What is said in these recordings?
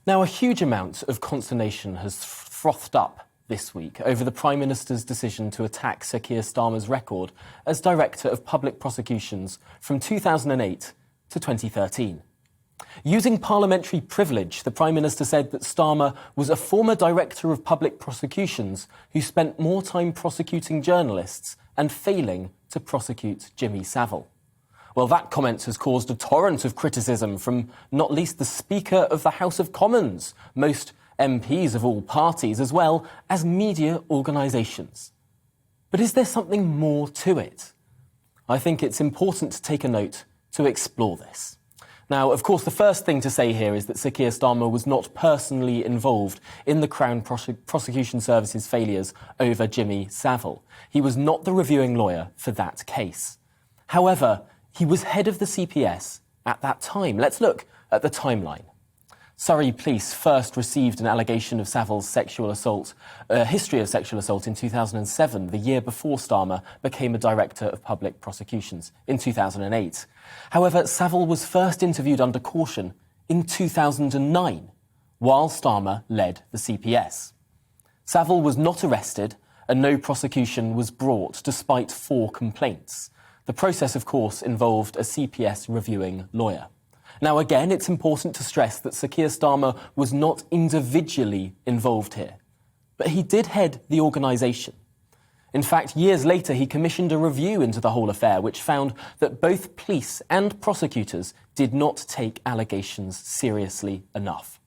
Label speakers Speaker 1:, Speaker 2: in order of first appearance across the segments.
Speaker 1: Now, a huge amount of consternation has frothed up this week over the Prime Minister's decision to attack Sir Keir Starmer's record as Director of Public Prosecutions from 2008 to 2013. Using parliamentary privilege, the Prime Minister said that Starmer was a former Director of Public Prosecutions who spent more time prosecuting journalists and failing to prosecute Jimmy Savile. Well, that comment has caused a torrent of criticism from not least the Speaker of the House of Commons, most MPs of all parties, as well as media organisations. But is there something more to it? I think it's important to take a note to explore this. Now, of course, the first thing to say here is that Sir Keir Starmer was not personally involved in the Crown Prosecution Service's failures over Jimmy Savile. He was not the reviewing lawyer for that case. However, he was head of the CPS at that time. Let's look at the timeline. Surrey Police first received an allegation of Savile's history of sexual assault in 2007, the year before Starmer became a Director of Public Prosecutions in 2008. However, Savile was first interviewed under caution in 2009, while Starmer led the CPS. Savile was not arrested and no prosecution was brought despite 4 complaints. The process, of course, involved a CPS reviewing lawyer. Now, again, it's important to stress that Sir Keir Starmer was not individually involved here, but he did head the organisation. In fact, years later, he commissioned a review into the whole affair, which found that both police and prosecutors did not take allegations seriously enough.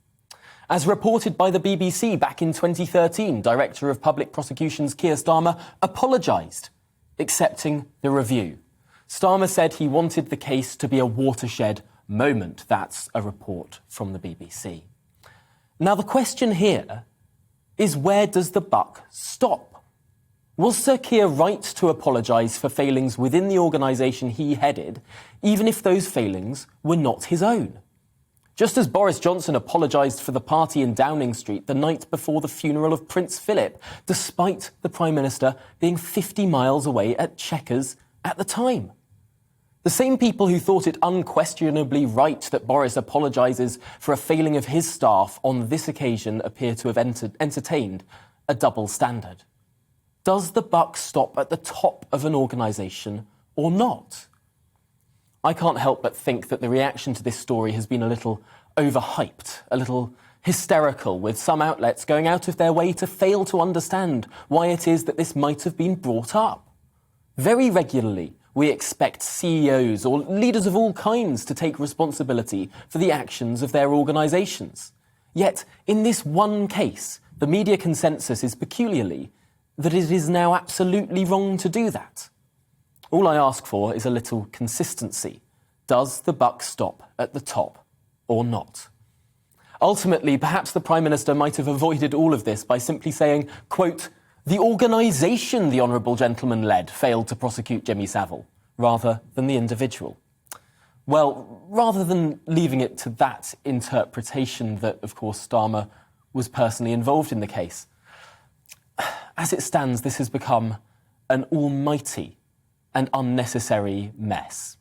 Speaker 1: As reported by the BBC back in 2013, Director of Public Prosecutions Keir Starmer apologised, accepting the review. Starmer said he wanted the case to be a watershed moment. That's a report from the BBC. Now, the question here is, where does the buck stop? Was Sir Keir right to apologise for failings within the organisation he headed, even if those failings were not his own? Just as Boris Johnson apologised for the party in Downing Street the night before the funeral of Prince Philip, despite the Prime Minister being 50 miles away at Chequers at the time. The same people who thought it unquestionably right that Boris apologises for a failing of his staff on this occasion appear to have entertained a double standard. Does the buck stop at the top of an organisation or not? I can't help but think that the reaction to this story has been a little overhyped, a little hysterical, with some outlets going out of their way to fail to understand why it is that this might have been brought up. Very regularly, we expect CEOs or leaders of all kinds to take responsibility for the actions of their organisations. Yet, in this one case, the media consensus is peculiarly that it is now absolutely wrong to do that. All I ask for is a little consistency. Does the buck stop at the top or not? Ultimately, perhaps the Prime Minister might have avoided all of this by simply saying, quote, "The organisation the honourable gentleman led failed to prosecute Jimmy Savile, rather than the individual." Well, rather than leaving it to that interpretation that, of course, Starmer was personally involved in the case, as it stands, this has become an almighty and unnecessary mess.